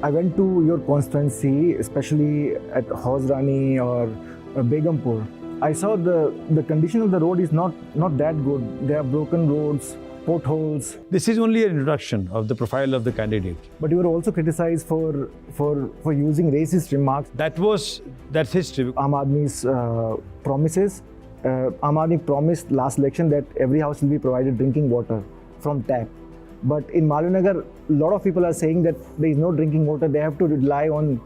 I went to your constituency, especially at Hausrani or Begumpur. I saw the condition of the road is not that good. There are broken roads, potholes. This is only an introduction of the profile of the candidate. But you were also criticized for using racist remarks. That's history. Aam Aadmi's promises. Aam Aadmi promised last election that every house will be provided drinking water from tap. But in Malvinagar, a lot of people are saying that there is no drinking water. They have to rely on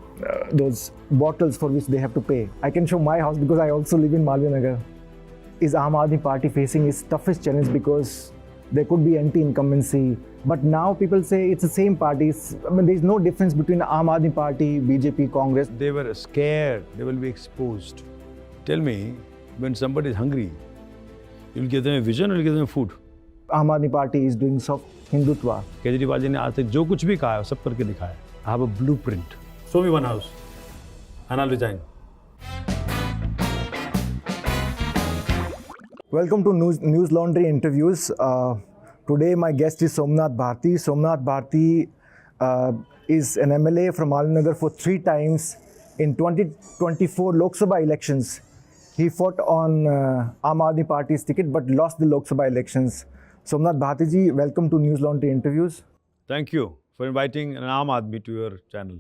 those bottles for which they have to pay. I can show my house because I also live in Malvinagar. Is Aam Aadmi party facing its toughest challenge because there could be anti-incumbency? But now people say it's the same parties. I mean, there is no difference between Aam Aadmi party, BJP, Congress. They were scared. They will be exposed. Tell me, when somebody is hungry, you'll give them a vision or you'll give them food? Aam Aadmi party is doing soft Hindutva. Kejriwal ji ने आज तक जो कुछ भी कहा है सब करके दिखाया. I have a blueprint. Show me one house and I'll resign. Welcome to Newslaundry interviews. Today my guest is Somnath Bharti. Somnath Bharti is an MLA from Malvinagar for 3 times. In 2024 Lok Sabha elections, he fought on Aam Aadmi party's ticket but lost the Lok Sabha elections. Somnath Bharti ji, welcome to Newslaundry interviews. Thank you for inviting an Aam Aadmi to your channel.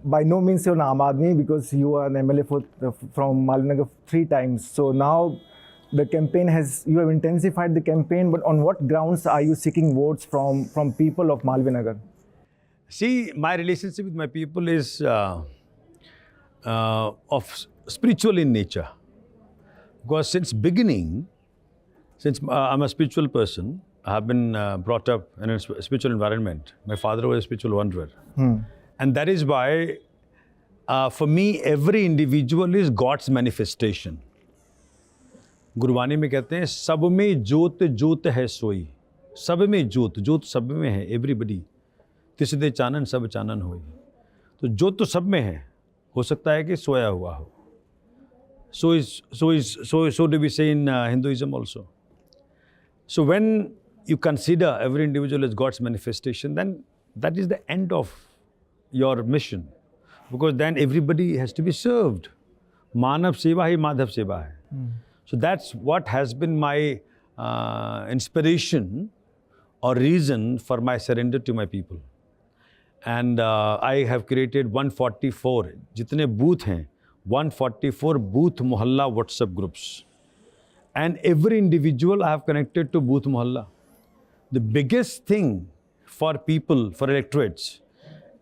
By no means you're an Aam Aadmi because you are an MLA from Malvinagar 3 times. So now the campaign you have intensified the campaign, but on what grounds are you seeking votes from people of Malvinagar? See, my relationship with my people is of spiritual in nature. Because since beginning, since I'm a spiritual person, I have been brought up in a spiritual environment. My father was a spiritual wanderer. And that is why, for me, every individual is God's manifestation. Gurbani में कहते हैं सब में ज्योत ज्योत है सोई. सब में ज्योत ज्योत सब में है. एवरीबडी तिसदे चानन सब चानन होई. तो ज्योत तो सब में है. हो सकता है कि सोया हुआ हो. So do we say in Hinduism also. So when you consider every individual as God's manifestation, then that is the end of your mission. Because then everybody has to be served. Manav seva hi Madhav seva hai. So that's what has been my inspiration or reason for my surrender to my people. And I have created 144, jitne booth hain, 144 booth mohalla WhatsApp groups. And every individual I have connected to booth mohalla. The biggest thing for people, for electorates,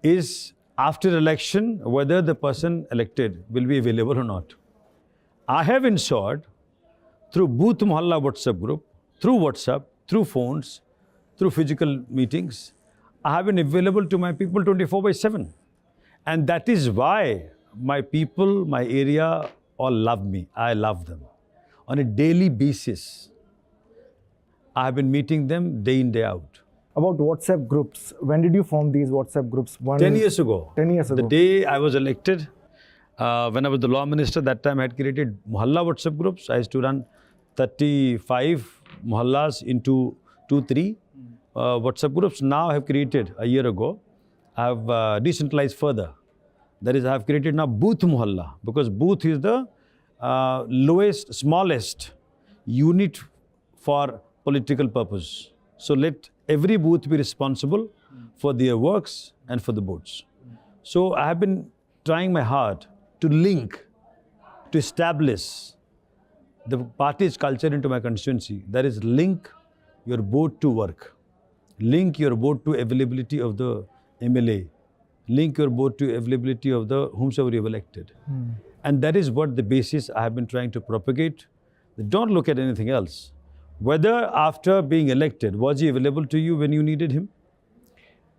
is after election, whether the person elected will be available or not. I have ensured through booth mohalla WhatsApp group, through WhatsApp, through phones, through physical meetings, I have been available to my people 24/7. And that is why my people, my area, all love me. I love them. On a daily basis, I have been meeting them day in, day out. About WhatsApp groups, when did you form these WhatsApp groups? 10 years ago. 10 years ago. The day I was elected, when I was the law minister, that time I had created mohalla WhatsApp groups. I used to run 35 mohallas into 2-3 WhatsApp groups. Now I have created, a year ago, I have decentralized further. That is, I have created now booth mohalla, because booth is the lowest, smallest unit for political purpose. So let every booth be responsible for their works and for the votes. So I have been trying my hard to link, to establish the party's culture into my constituency. That is, link your vote to work. Link your vote to availability of the MLA. Link your vote to availability of the whomsoever you have elected. And that is what the basis I have been trying to propagate. Don't look at anything else. Whether after being elected, was he available to you when you needed him?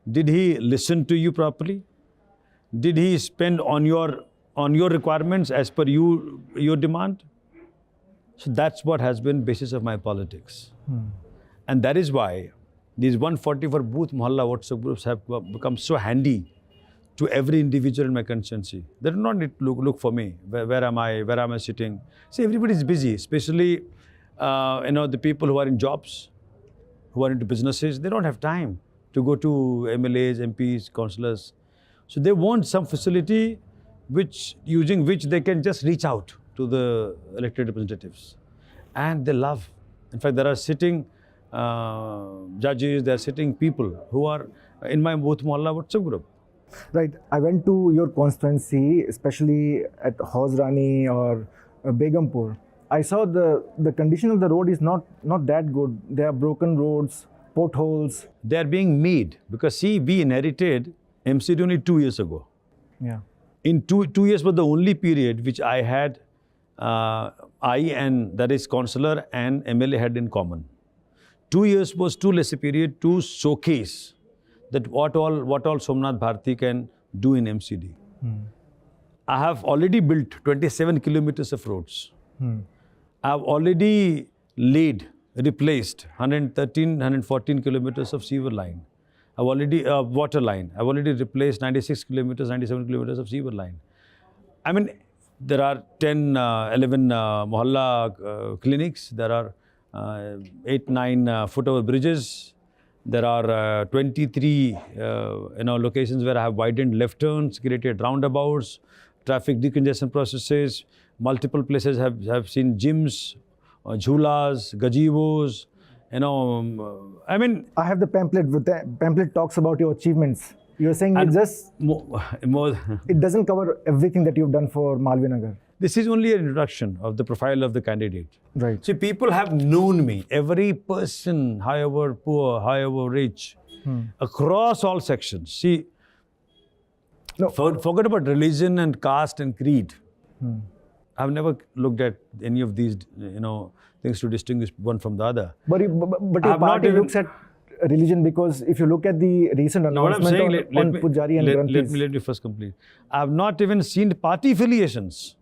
Did he listen to you properly? Did he spend on your requirements as per your demand? So that's what has been basis of my politics. And that is why these 144 booth mohalla WhatsApp groups have become so handy to every individual in my constituency. They do not need to look for me. Where am I sitting? See, everybody is busy, especially the people who are in jobs, who are into businesses. They don't have time to go to MLAs, MPs, councillors. So they want some facility using which they can just reach out to the elected representatives. And they love. In fact, there are sitting judges, there are sitting people who are in my Booth Mohalla WhatsApp group. Right. I went to your constituency, especially at Hausrani or Begumpur. I saw the condition of the road is not that good. There are broken roads, potholes. They are being made because see, we inherited MCD only 2 years ago. Yeah. In two years was the only period which I had, I and that is councillor and MLA had in common. 2 years was too less a period to showcase that what all Somnath Bharti can do in MCD. I have already built 27 kilometers of roads. I have already replaced 114 kilometers of sewer line. I've already, water line. I've already replaced 97 kilometers of sewer line. I mean, there are 11 mohalla clinics. There are 8, 9 footover bridges. There are 23 locations where I have widened left turns, created roundabouts, traffic decongestion processes. Multiple places have seen gyms, jhulas, gazebos. I mean, I have the pamphlet. The pamphlet talks about your achievements. You're saying it just it doesn't cover everything that you've done for Malviya Nagar. This is only an introduction of the profile of the candidate. Right. See, people have known me. Every person, however poor, however rich, across all sections. See, No. forget about religion and caste and creed. I've never looked at any of these, things to distinguish one from the other. But your party looks at religion because if you look at the recent announcement on Pujari and Granthis. Let me first complete. I have not even seen party affiliations.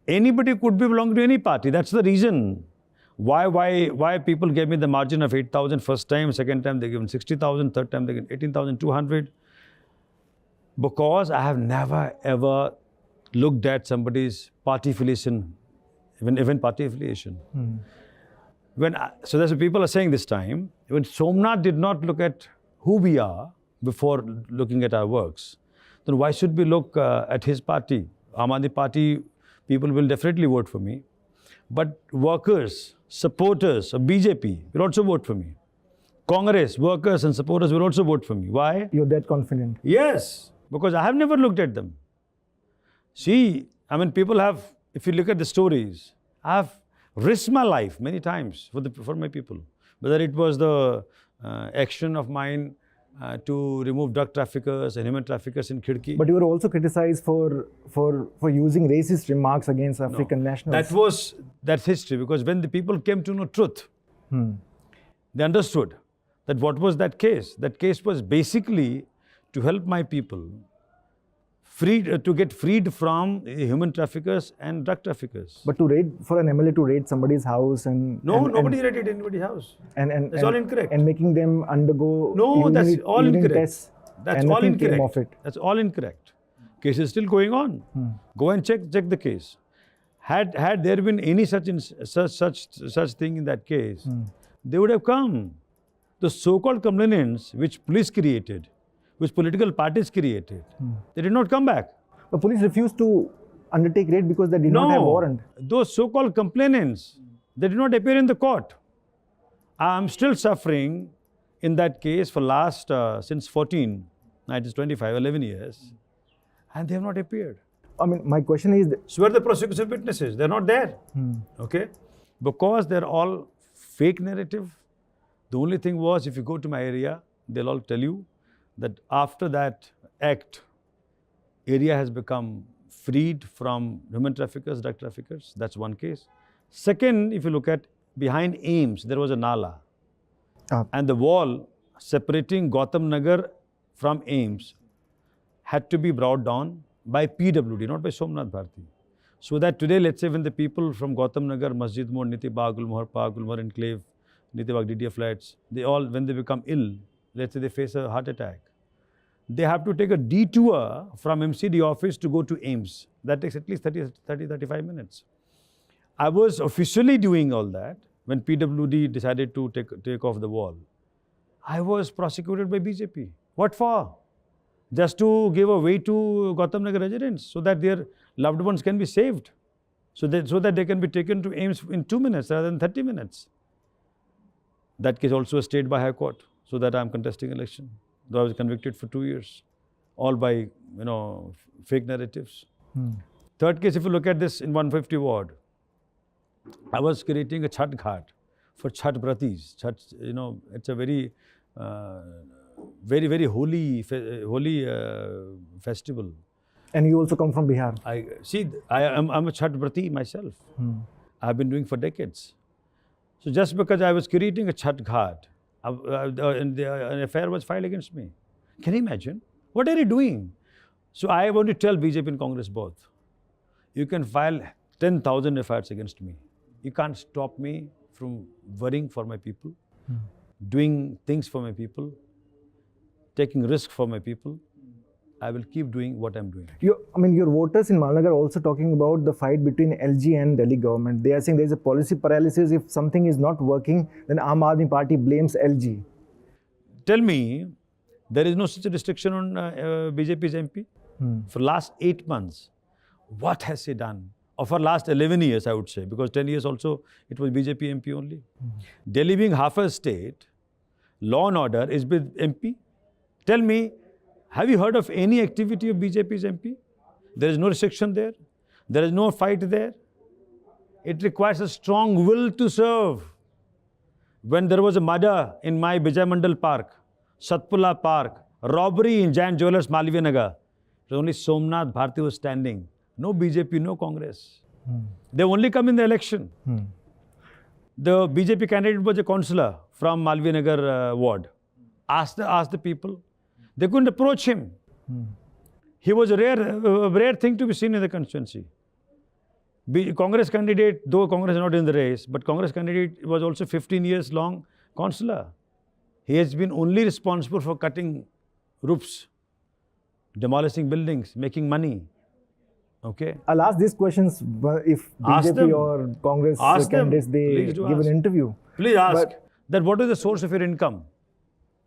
Anybody could be belonging to any party. That's the reason why people gave me the margin of 8,000 first time, second time they given 60,000, third time they given 18,200. Because I have never ever looked at somebody's party affiliation, even party affiliation. So that's what people are saying this time. When Somnath did not look at who we are before looking at our works, then why should we look at his party? Aam Aadmi Party people will definitely vote for me. But workers, supporters of BJP will also vote for me. Congress, workers and supporters will also vote for me. Why? You're that confident. Yes, because I have never looked at them. See, I mean, people have, if you look at the stories, I have risked my life many times for my people. Whether it was the action of mine to remove drug traffickers and human traffickers in Khidki. But you were also criticized for using racist remarks against African nationals. That's history, because when the people came to know truth, they understood that what was that case. That case was basically to help my people to get freed from human traffickers and drug traffickers. But for an MLA to raid somebody's house nobody raided anybody's house. That's all incorrect. And making them undergo that's all incorrect. Tests, that's all incorrect. That's all incorrect. Case is still going on. Go and check the case. Had there been any such thing in that case, they would have come. The so-called complainants which police created, which political parties created, they did not come back. The police refused to undertake raid because they did not have warrant. Those so-called complainants, they did not appear in the court. I am still suffering in that case for last, since 11 years, and they have not appeared. I mean, my question is... So where are the prosecution witnesses? They're not there. Okay? Because they're all fake narrative. The only thing was, if you go to my area, they'll all tell you that after that act, area has become freed from human traffickers, drug traffickers. That's one case. Second, if you look at behind AIMS, there was a nala. And the wall separating Gautam Nagar from AIMS had to be brought down by PWD, not by Somnath Bharti. So that today, let's say when the people from Gautam Nagar, Masjid Mode, Niti Bagh, Gulmohar Park, Gulmohar Enclave, Niti Bagh, DDA flats, they all, when they become ill, let's say they face a heart attack, they have to take a detour from MCD office to go to AIMS. That takes at least 35 minutes. I was officially doing all that when PWD decided to take off the wall. I was prosecuted by BJP. What for? just to give a way to Gautam Nagar residents so that their loved ones can be saved, so that they can be taken to AIMS in 2 minutes rather than 30 minutes. That case also stayed by High Court, so that I am contesting election, though I was convicted for 2 years, all by fake narratives. Third case, if you look at this in 150 ward, I was creating a Chhat Ghat for Chhat Bratis. It's a very, very holy festival. And you also come from Bihar. I'm a Chhat Brati myself. I've been doing for decades. So just because I was creating a Chhat Ghat, an affair was filed against me. Can you imagine? What are you doing? So I want to tell BJP and Congress both, you can file 10,000 FIRs against me. You can't stop me from worrying for my people, doing things for my people, taking risk for my people. I will keep doing what I'm doing. Your voters in Malnagar are also talking about the fight between LG and Delhi government. They are saying there is a policy paralysis. If something is not working, then Aam Aadmi Party blames LG. Tell me, there is no such restriction on BJP's MP? For last 8 months, what has he done? Or for last 11 years, I would say, because 10 years also, it was BJP MP only. Delhi being half a state, law and order is with MP. Tell me, have you heard of any activity of BJP's MP? There is no restriction there. There is no fight there. It requires a strong will to serve. When there was a murder in my Bijay Mandal Park, Satpula Park, robbery in Giant Jewelers, Malviya Nagar, it was only Somnath, Bharti was standing. No BJP, no Congress. They only come in the election. The BJP candidate was a councillor from Malviya Nagar ward. Asked the people. They couldn't approach him. He was a rare thing to be seen in the constituency. Congress candidate, though Congress is not in the race, but Congress candidate was also 15 years long councillor. He has been only responsible for cutting roofs, demolishing buildings, making money. Okay. I'll ask these questions if BJP or Congress candidates, they give an interview. Please ask that what is the source of your income?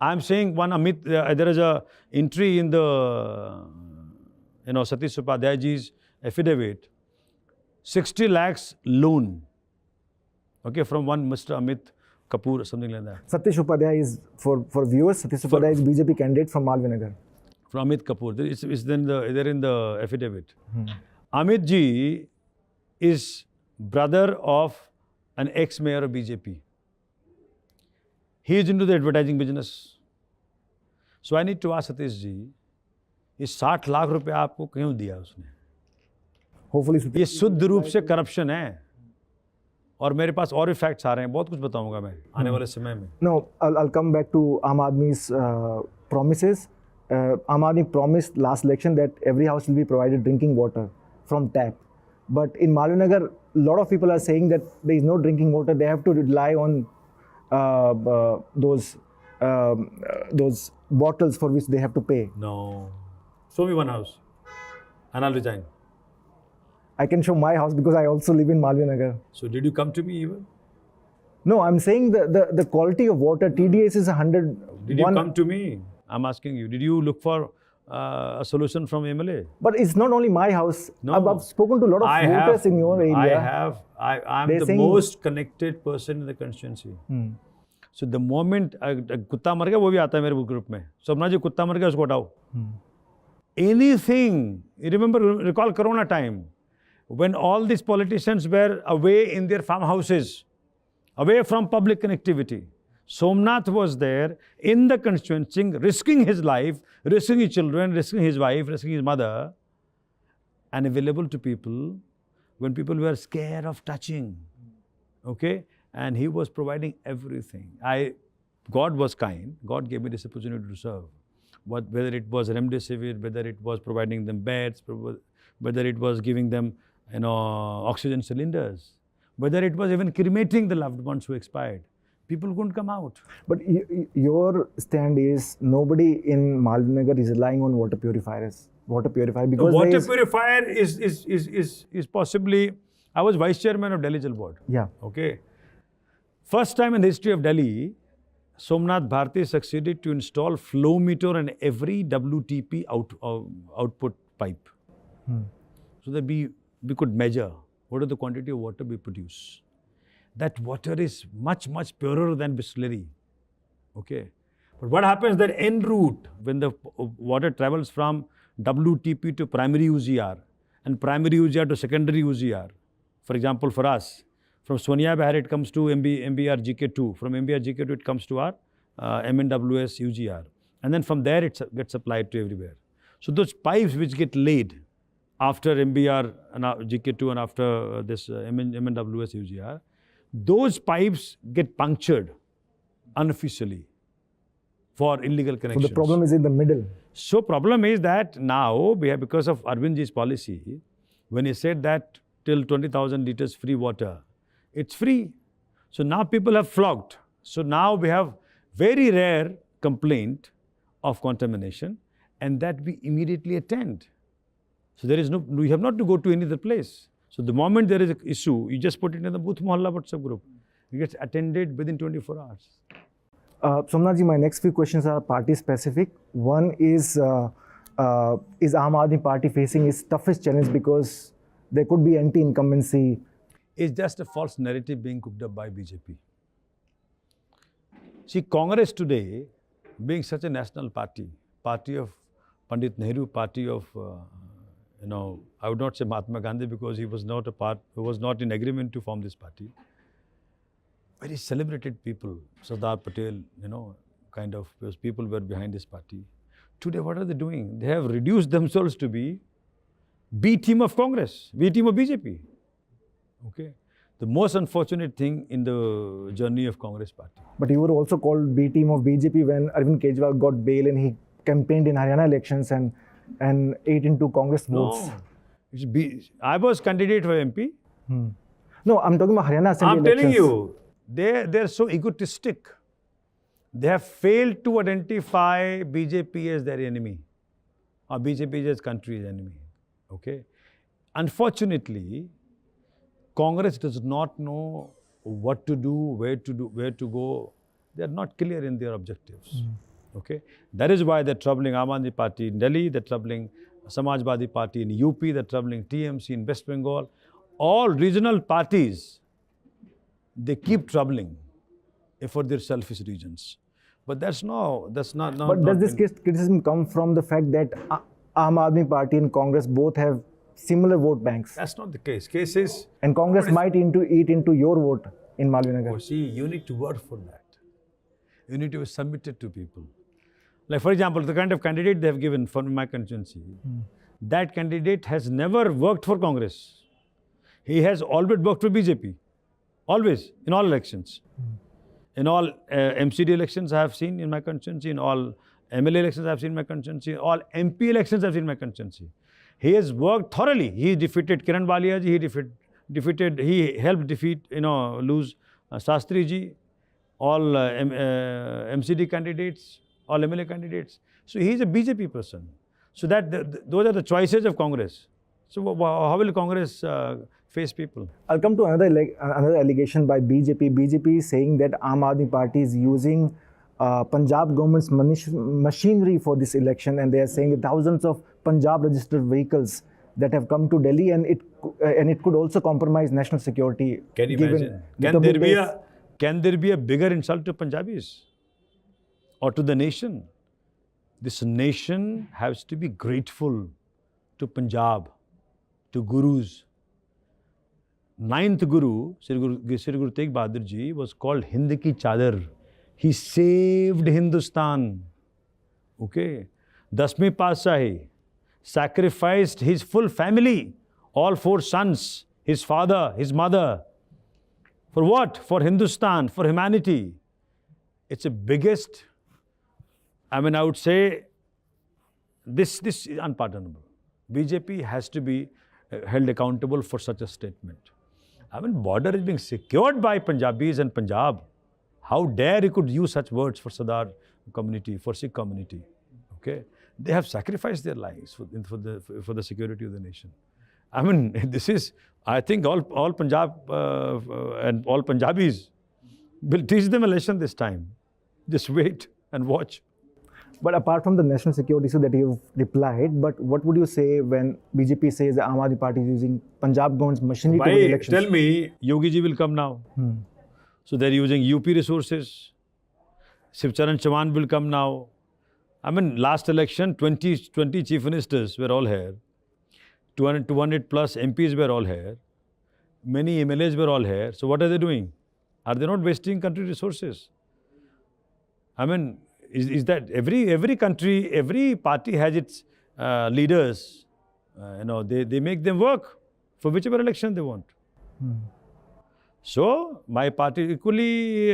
I'm saying one Amit, there is a entry in the, Satish Upadhyayji's affidavit, 60 lakhs loan, okay, from one Mr. Amit Kapoor or something like that. Satish Upadhyay is, for viewers, Satish Upadhyay is BJP candidate from Malviya Nagar. From Amit Kapoor. It's there in the affidavit. Amit ji is brother of an ex-mayor of BJP. He is into the advertising business. So I need to ask Satish ji, ये 60 लाख रुपए आपको क्यों दिया उसने? Hopefully, ये शुद्ध रूप से करप्शन है. और मेरे पास और भी फैक्ट्स आ रहे हैं, बहुत कुछ बताऊंगा मैं आने वाले समय में. No, I'll come back to Aam Aadmi's promises. Aam Aadmi promised last election that every house will be provided drinking water from tap. But in Malviya Nagar, a lot of people are saying that there is no drinking water. They have to rely on those bottles for which they have to pay. No. Show me one house and I'll resign. I can show my house because I also live in Malviya Nagar. So did you come to me even? No, I'm saying the quality of water, TDS is 100. Did you come to me? I'm asking you. Did you look for a solution from MLA? But it's not only my house. No. I've spoken to a lot of voters in your area. I'm the most connected person in the constituency. So the moment कुत्ता मर गया वो भी आता है मेरे group में. सोमनाथ जी कुत्ता मर गया उसको हटाओ. Anything. You recall Corona time when all these politicians were away in their farmhouses, away from public connectivity. Somnath was there in the constituency, risking his life, risking his children, risking his wife, risking his mother, and available to people when people were scared of touching. Okay? And he was providing everything. God was kind. God gave me this opportunity to serve. Whether it was remdesivir, whether it was providing them beds, whether it was giving them oxygen cylinders, whether it was even cremating the loved ones who expired. People couldn't come out. But your stand is nobody in Malviya Nagar is relying on water purifiers. Water purifier because the water purifier is possibly. I was vice chairman of Delhi Jal Board. Yeah. Okay. First time in the history of Delhi, Somnath Bharti succeeded to install flow meter in every WTP output pipe. So that we could measure what is the quantity of water we produce. That water is much, much purer than Bisleri. Okay. But what happens that en route, when the water travels from WTP to primary UGR and primary UGR to secondary UGR, for example, for us, from Sonia Bahar it comes to MBR GK2. From MBR GK2 it comes to our MNWS UGR. And then from there it gets supplied to everywhere. So those pipes which get laid after MBR and GK2 and after this MNWS UGR, those pipes get punctured unofficially for illegal connections. So the problem is in the middle. So problem is that now we have, because of Arvindji's policy, when he said that till 20,000 liters free water, it's free. So now people have flocked. So now we have very rare complaint of contamination, and that we immediately attend. So there is no, we have not to go to any other place. So the moment there is an issue, you just put it in the Booth Mohalla WhatsApp group. It gets attended within 24 hours. Somnath ji, my next few questions are party specific. One is Aam Aadmi Party facing its toughest challenge because there could be anti-incumbency? It's just a false narrative being cooked up by BJP. See, Congress today, being such a national party, party of Pandit Nehru, party of, I would not say Mahatma Gandhi because he was not in agreement to form this party. Very celebrated people, Sardar Patel, kind of those people were behind this party. Today, what are they doing? They have reduced themselves to be B team of Congress, B team of BJP. Okay, the most unfortunate thing in the journey of Congress party. But you were also called B team of BJP when Arvind Kejriwal got bail and he campaigned in Haryana elections and ate into Congress votes. No, I was candidate for MP. No, I'm talking about Haryana Assembly elections. I'm telling you, they're so egotistic. They have failed to identify BJP as their enemy, or BJP as country's enemy. Okay, unfortunately, Congress does not know what to do, where to go. They are not clear in their objectives. Okay, that is why they're troubling Aam Aadmi Party in Delhi. They're troubling Samajwadi Party in UP. They're troubling TMC in West Bengal. All regional parties, they keep troubling for their selfish reasons. But that's not. But does this criticism come from the fact that Aam Aadmi Party and Congress both have similar vote banks? That's not the case. Case is... And Congress might eat into your vote in Malvinagar. Oh, see, you need to work for that. You need to be submitted to people. Like, for example, the kind of candidate they have given for my constituency, that candidate has never worked for Congress. He has always worked for BJP. Always, in all elections. In all MCD elections I have seen in my constituency, in all MLA elections I have seen in my constituency, all MP elections I have seen in my constituency. He has worked thoroughly. He defeated Kiran Walia ji, he helped defeat, lose Shastri ji, all MCD candidates, all MLA candidates. So he is a BJP person. So those are the choices of Congress. So how will Congress face people? I'll come to another allegation by BJP. BJP is saying that Aam Aadmi Party is using Punjab government's machinery for this election, and they are saying thousands of Punjab registered vehicles that have come to Delhi, and it could also compromise national security. Can you imagine? Can there be a bigger insult to Punjabis or to the nation? This nation has to be grateful to Punjab, to gurus. Ninth Guru, Sri Guru Tegh Bahadur Ji, was called Hind Ki Chadar. He saved Hindustan. Okay. Dasmi Paatsahi sacrificed his full family, all 4 sons, his father, his mother. For what? For Hindustan, for humanity. It's the biggest, I would say, this is unpardonable. BJP has to be held accountable for such a statement. Border is being secured by Punjabis and Punjab. How dare he could use such words for Sardar community, for Sikh community? Okay, they have sacrificed their lives for the security of the nation. This is, I think, all Punjab and all Punjabis will teach them a lesson this time. Just wait and watch. But apart from the national security issue that you've replied, but what would you say when BJP says the Aam Aadmi Party is using Punjab government's machinery to win Why? elections? Tell me, Yogi ji will come now. So they're using UP resources. Shivcharan Chauhan will come now. I mean, last election, 20 chief ministers were all here. 200 plus MPs were all here. Many MLAs were all here. So what are they doing? Are they not wasting country resources? I mean, is that every country, every party has its leaders. They make them work for whichever election they want. So my party equally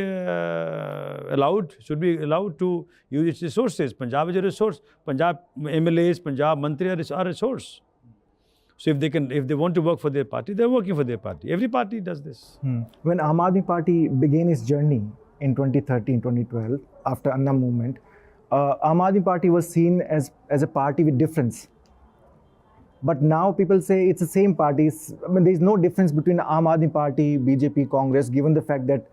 should be allowed to use its resources. Punjab is a resource. Punjab MLAs, Punjab Mantri are a resource. So if they want to work for their party, they're working for their party. Every party does this. When Aam Aadmi Party began its journey in 2013, 2012, after Anna movement, Aam Aadmi Party was seen as a party with difference. But now people say it's the same parties. I mean, there's no difference between Aam Aadmi Party, BJP, Congress, given the fact that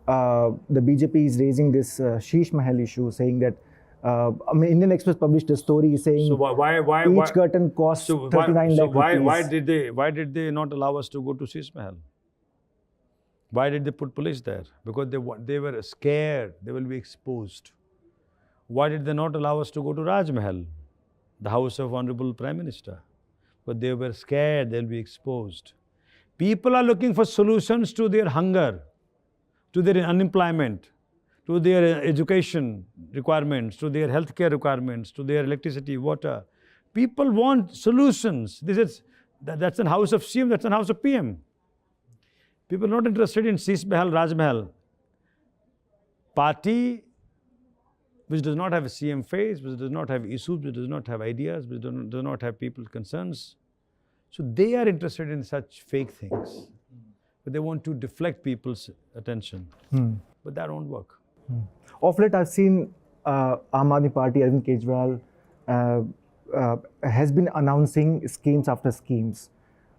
the BJP is raising this Sheesh Mahal issue, saying that Indian Express published a story saying each curtain costs 39 lakh rupees. Why did they not allow us to go to Sheesh Mahal? Why did they put police there? Because they were scared they will be exposed. Why did they not allow us to go to Raj Mahal, the house of Honorable Prime Minister? But they were scared they'll be exposed. People are looking for solutions to their hunger, to their unemployment, to their education requirements, to their healthcare requirements, to their electricity, water. People want solutions. That's a house of CM, that's a house of PM. People are not interested in Sheesh Mahal, Raj Mahal. Party which does not have a CM face, which does not have issues, which does not have ideas, which does not have people's concerns. So they are interested in such fake things. But they want to deflect people's attention. But that won't work. Of late, I've seen Aam Aadmi Party, Arvind Kejriwal, has been announcing schemes after schemes.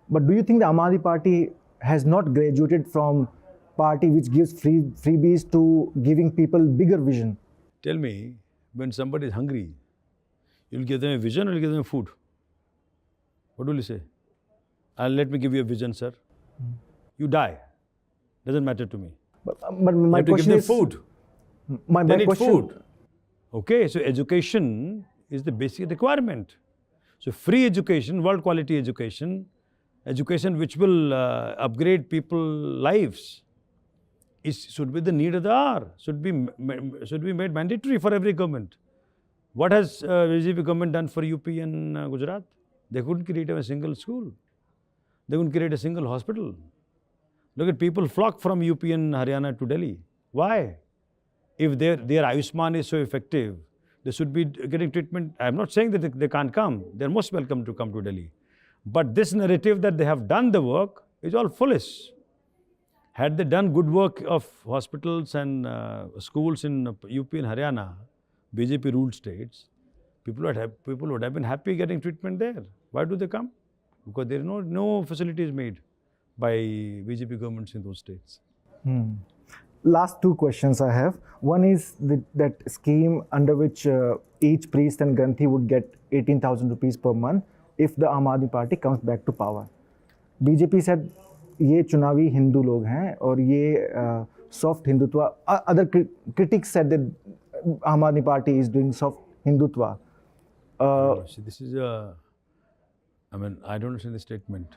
But do you think the Aam Aadmi Party has not graduated from party which gives freebies to giving people bigger vision? Tell me, when somebody is hungry, you'll give them a vision or you'll give them food? What will you say? Let me give you a vision, sir. You die. Doesn't matter to me. But my question is food. My they question, need food. Okay, so education is the basic requirement. So free education, world quality education, education which will upgrade people's lives, should be the need of the hour, should be made mandatory for every government. What has BJP government done for UP and Gujarat? They couldn't create a single school. They couldn't create a single hospital. Look at people flock from UP and Haryana to Delhi. Why? If their Ayushman is so effective, they should be getting treatment. I'm not saying that they can't come. They're most welcome to come to Delhi. But this narrative that they have done the work is all foolish. Had they done good work of hospitals and schools in UP and Haryana, BJP ruled states, people would have been happy getting treatment there. Why do they come? Because there are no facilities made by BJP governments in those states. Last two questions I have. One is that scheme under which each priest and Granthi would get 18,000 rupees per month if the Aam Aadmi Party comes back to power. BJP said ये चुनावी हिंदू लोग हैं और ये soft Hindutva. Other critics said that Aam Aadmi Party is doing soft Hindutva. This is I don't understand the statement.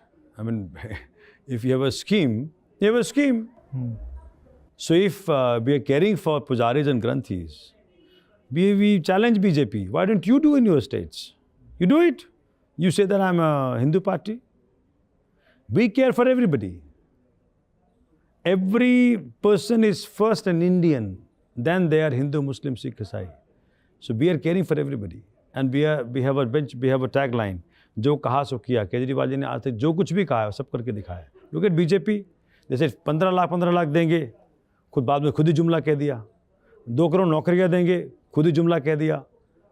If you have a scheme, you have a scheme. So if we are caring for pujaris and granthis, we challenge BJP. Why don't you do in your states? You do it. You say that I'm a Hindu party. We care for everybody. Every person is first an Indian, then they are Hindu, Muslim, Sikh, Isai. So we are caring for everybody. And we have a tagline. जो कहा सो किया. केजरीवाल जी ने आज तक जो कुछ भी कहा है सब करके दिखाया. Look at BJP. जैसे 15 लाख देंगे, खुद बाद में खुद ही जुमला कह दिया. 2 करोड़ नौकरियां देंगे, खुद ही जुमला कह दिया.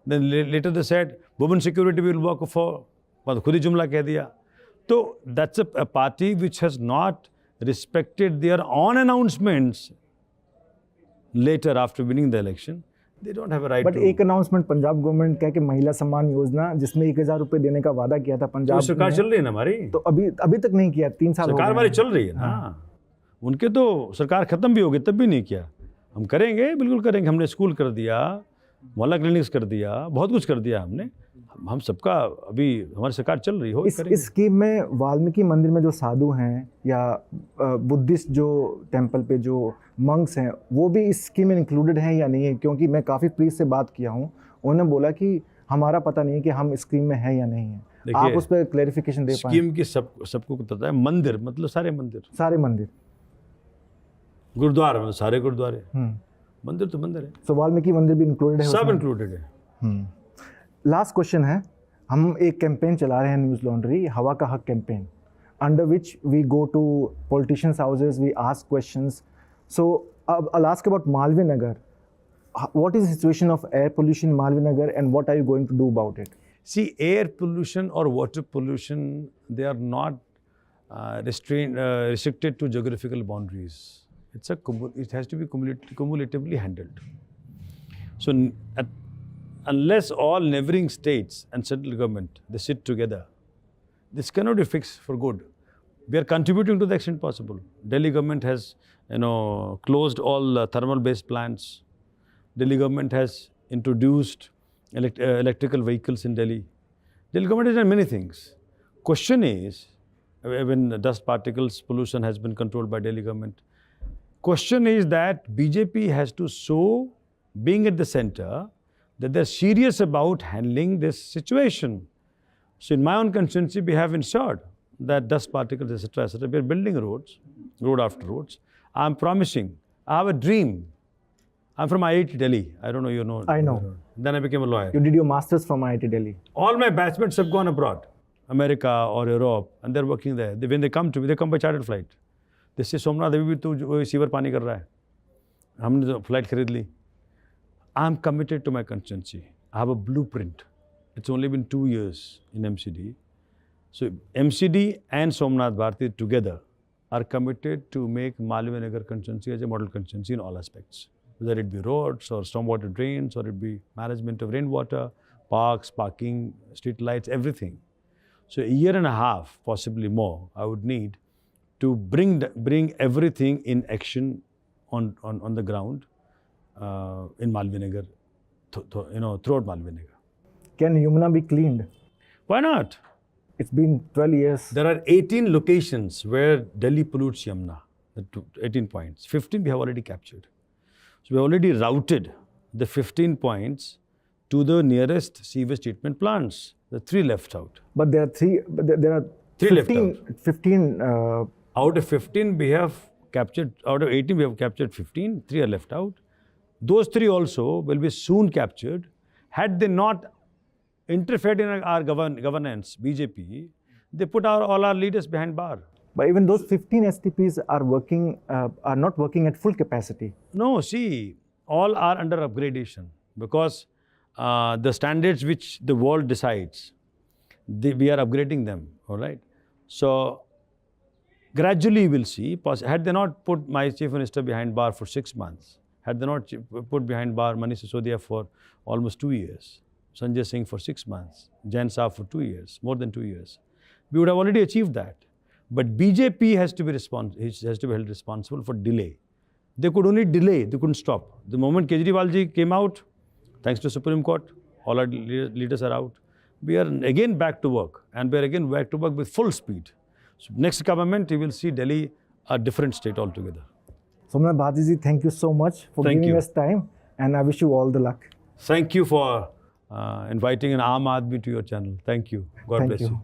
Then later they said, women security will work for, खुद ही जुमला कह दिया. So that's a party which has not respected their own announcements. later after winning the election, they don't have a right but to. एक announcement Punjab government का कि महिला सम्मान योजना जिसमें 1,000 रुपए देने का वादा किया था पंजाब तो सरकार ने, चल रही है ना हमारी, तो अभी तक नहीं किया, 3 साल हो सरकार गए हमारी हैं। चल रही है ना। उनके तो सरकार खत्म भी होगी तब भी नहीं किया। हम करेंगे, बिल्कुल करेंगे। हमने स्कूल कर दिया, मोहल्ला क्लिनिक्स कर दिया, बहुत कुछ कर दिया हमने। हम सबका अभी हमारी सरकार चल रही हो। इस स्कीम में वाल्मीकि मंदिर में जो साधु हैं या बुद्धिस्ट जो टेंपल पे जो मंक्स हैं वो भी इस स्कीम में इंक्लूडेड हैं या नहीं है? क्योंकि मैं काफ़ी प्रीस्ट से बात किया हूँ, उन्होंने बोला कि हमारा पता नहीं है कि हम स्कीम में हैं या नहीं है। आप उस पर क्लैरिफिकेशन दे पाएं? स्कीम की सबको पता है। मंदिर मतलब सारे मंदिर, गुरुद्वारा मतलब सारे गुरुद्वारे, मंदिर तो मंदिर है। सो वाल्मीकि मंदिर भी इंक्लूडेड है? सब इंक्लूडेड है। लास्ट क्वेश्चन है, हम एक कैंपेन चला रहे हैं न्यूज़ लॉन्ड्री, हवा का हक campaign, under which we go to politicians houses, we ask questions. So I'll ask about Malvi Nagar. What is the situation of air pollution in Malvi Nagar and what are you going to do about it? See, air pollution or water pollution, they are not restricted to geographical boundaries. It has to be cumulatively handled. So unless all neighboring states and central government, they sit together, this cannot be fixed for good. We are contributing to the extent possible. Delhi government has, closed all thermal-based plants. Delhi government has introduced electrical vehicles in Delhi. Delhi government has done many things. Question is, when dust particles pollution has been controlled by Delhi government, question is that BJP has to show, being at the center, that they're serious about handling this situation. So in my own constituency, we have ensured that dust particles, etc., we are building roads, road after roads. I'm promising, I have a dream. I'm from IIT Delhi. I don't know you know. I know. Then I became a lawyer. You did your masters from IIT Delhi. All my batchmates have gone abroad, America or Europe, and they're working there. When they come to me, they come by chartered flight. They say, Somnath, अभी भी तू sewer पानी कर रहा है, हमने तो flight खरीद ली. I'm committed to my constituency. I have a blueprint. It's only been 2 years in MCD. So MCD and Somnath Bharti together are committed to make Malvi Nagar constituency as a model constituency in all aspects. Whether it be roads or stormwater drains or it be management of rainwater, parks, parking, street lights, everything. So a year and a half, possibly more, I would need to bring everything in action on the ground in Malvi Nagar, throughout Malvi Nagar. Can Yamuna be cleaned? Why not? It's been 12 years. There are 18 locations where Delhi pollutes Yamuna, 18 points. 15 we have already captured. So we already routed the 15 points to the nearest sewage treatment plants. The 3 left out. But there are 3 left out. 15 out of 15 we have captured, out of 18 we have captured 15, 3 are left out. Those 3 also will be soon captured. Had they not interfered in our governance, BJP, they put all our leaders behind bar. But even those 15 STPs are not working at full capacity. No, see, all are under upgradation because the standards which the world decides, we are upgrading them, all right? So gradually you will see, had they not put my chief minister behind bar for 6 months, had they not put behind bar Manish Sisodia for almost 2 years, Sanjay Singh for 6 months, Jain Saab for 2 years, more than 2 years, we would have already achieved that. But BJP has to be held responsible for delay. They could only delay, they couldn't stop. The moment Kejriwal ji came out, thanks to Supreme Court, all our leaders are out. We are again back to work, and we are again back to work with full speed. So next government, you will see Delhi a different state altogether. Somnath Bharti ji, thank you so much for giving us time, and I wish you all the luck. Thank you for inviting an Aam Aadmi to your channel. Thank you. God bless you.